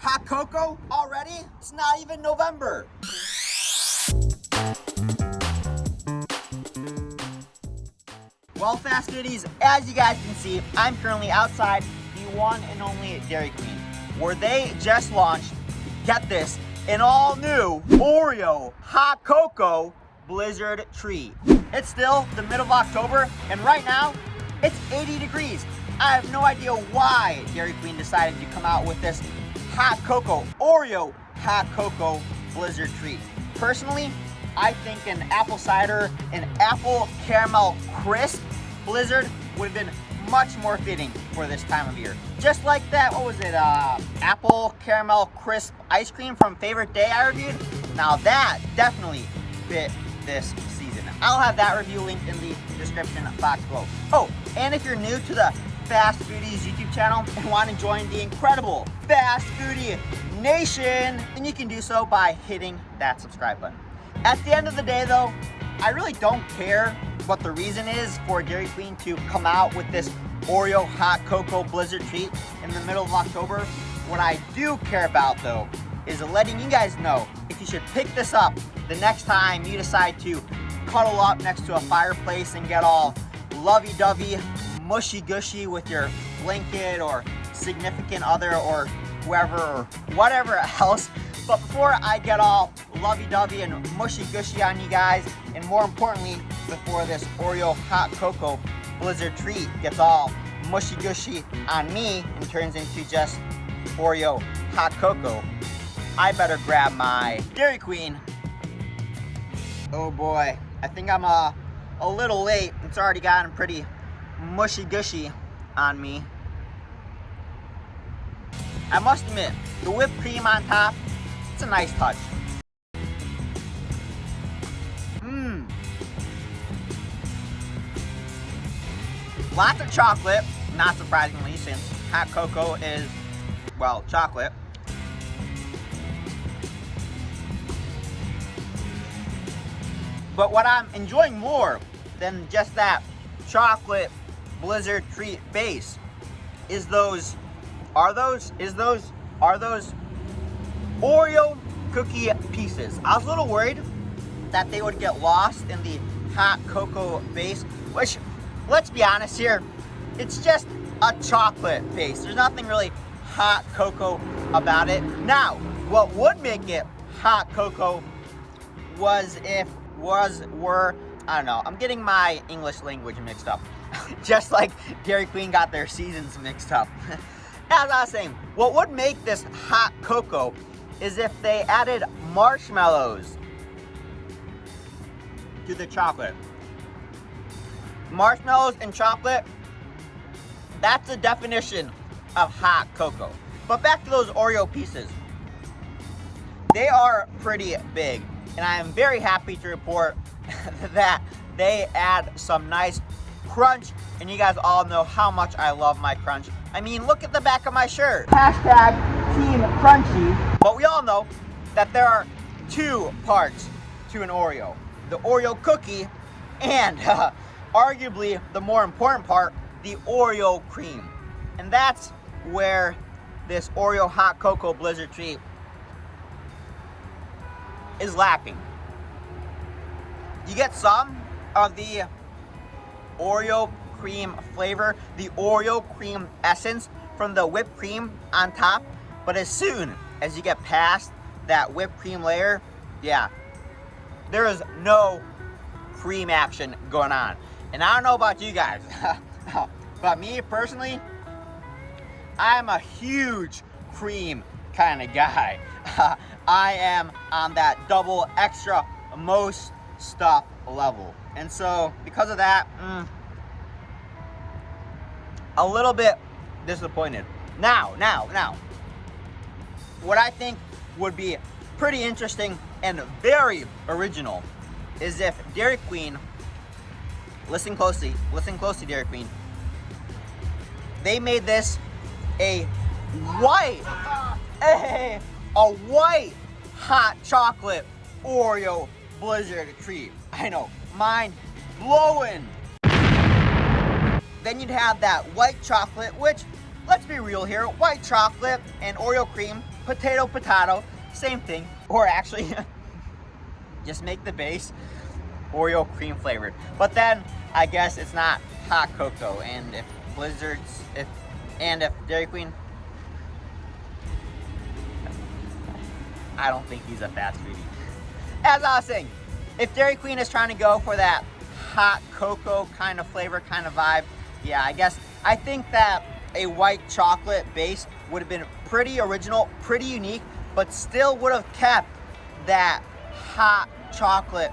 hot cocoa already? It's not even November. Well, Fast Foodies, as you guys can see, I'm currently outside the one and only Dairy Queen, where they just launched, get this, an all-new Oreo hot cocoa blizzard treat. It's still the middle of October, and right now, it's 80 degrees. I have no idea why Dairy Queen decided to come out with this hot cocoa, Oreo hot cocoa blizzard treat. Personally, I think an apple cider, an apple caramel crisp blizzard would have been much more fitting for this time of year. Just like that, what was it, apple caramel crisp ice cream from Favorite Day I reviewed? Now that definitely fit this season. I'll have that review linked in the description box below. Oh, and if you're new to the Fast Foodies YouTube channel and want to join the incredible Fast Foodie Nation, then you can do so by hitting that subscribe button. At the end of the day though, I really don't care what the reason is for Dairy Queen to come out with this Oreo hot cocoa blizzard treat in the middle of October. What I do care about though is letting you guys know if you should pick this up the next time you decide to cuddle up next to a fireplace and get all lovey-dovey, mushy-gushy with your blanket or significant other or whoever or whatever else. But before I get all lovey-dovey and mushy-gushy on you guys, and more importantly, before this Oreo hot cocoa blizzard treat gets all mushy-gushy on me and turns into just Oreo hot cocoa, I better grab my Dairy Queen. Oh boy, I think I'm a little late. It's already gotten pretty mushy-gushy on me. I must admit, the whipped cream on top, it's a nice touch. Lots of chocolate, not surprisingly, since hot cocoa is, well, chocolate. But what I'm enjoying more than just that chocolate blizzard treat base is those Oreo cookie pieces. I was a little worried that they would get lost in the hot cocoa base, which, let's be honest here, it's just a chocolate base. There's nothing really hot cocoa about it. Now, what would make it hot cocoa were, I don't know, I'm getting my English language mixed up. Just like Dairy Queen got their seasons mixed up. As I was saying, what would make this hot cocoa is if they added marshmallows to the chocolate. Marshmallows and chocolate, that's the definition of hot cocoa. But back to those Oreo pieces. They are pretty big, and I am very happy to report that they add some nice crunch, and you guys all know how much I love my crunch. I mean, look at the back of my shirt. Hashtag Team Crunchy. But we all know that there are two parts to an Oreo. The Oreo cookie and arguably the more important part, the Oreo cream. And that's where this Oreo hot cocoa blizzard treat is lacking. You get some of the Oreo cream flavor, the Oreo cream essence from the whipped cream on top, but as soon as you get past that whipped cream layer, yeah, there is no cream action going on. And I don't know about you guys, but me personally, I'm a huge cream kind of guy. I am on that double extra most stuff level. And so because of that, a little bit disappointed. Now, what I think would be pretty interesting and very original is if Dairy Queen, listen closely Dairy Queen, they made this a white hot chocolate Oreo blizzard treat. I know, mind blowing. Then you'd have that white chocolate, which let's be real here. White chocolate and Oreo cream, potato, same thing. Or actually, just make the base Oreo cream flavored. But then I guess it's not hot cocoa. And if if Dairy Queen, I don't think he's a fast foodie. As I was saying, if Dairy Queen is trying to go for that hot cocoa kind of flavor, kind of vibe, yeah, I think that a white chocolate base would have been pretty original, pretty unique, but still would have kept that hot chocolate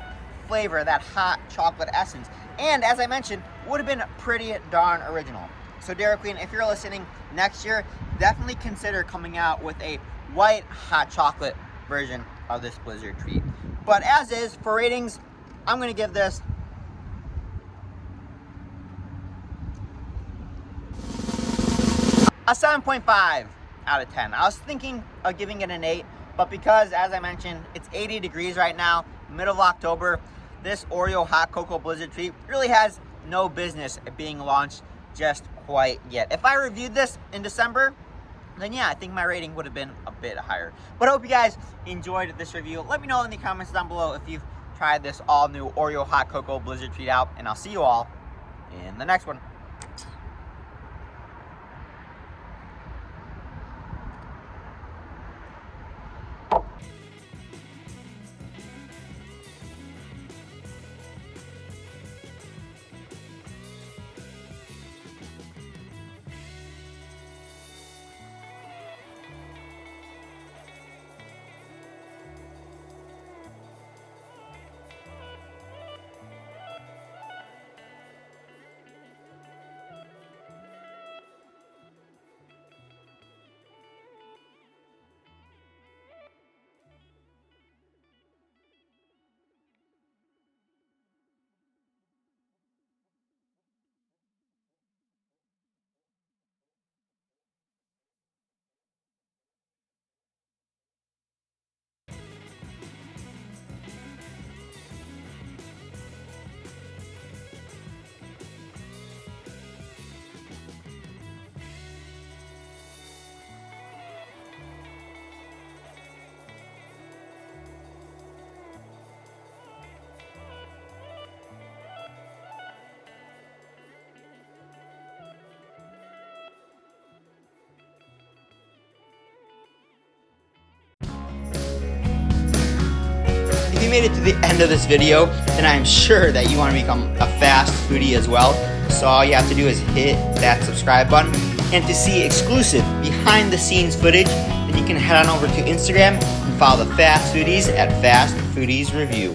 flavor, that hot chocolate essence. And as I mentioned, would have been pretty darn original. So Dairy Queen, if you're listening next year, definitely consider coming out with a white hot chocolate version of this Blizzard treat. But as is, for ratings, I'm gonna give this a 7.5 out of 10. I was thinking of giving it an 8, but because, as I mentioned, it's 80 degrees right now, middle of October, this Oreo hot cocoa Blizzard treat really has no business being launched just quite yet. If I reviewed this in December, then yeah, I think my rating would have been a bit higher. But I hope you guys enjoyed this review. Let me know in the comments down below if you've tried this all new Oreo hot cocoa Blizzard treat out, and I'll see you all in the next one. If you made it to the end of this video, then I'm sure that you want to become a fast foodie as well. So all you have to do is hit that subscribe button. And to see exclusive behind the scenes footage, then you can head on over to Instagram and follow the Fast Foodies at Fast Foodies Review.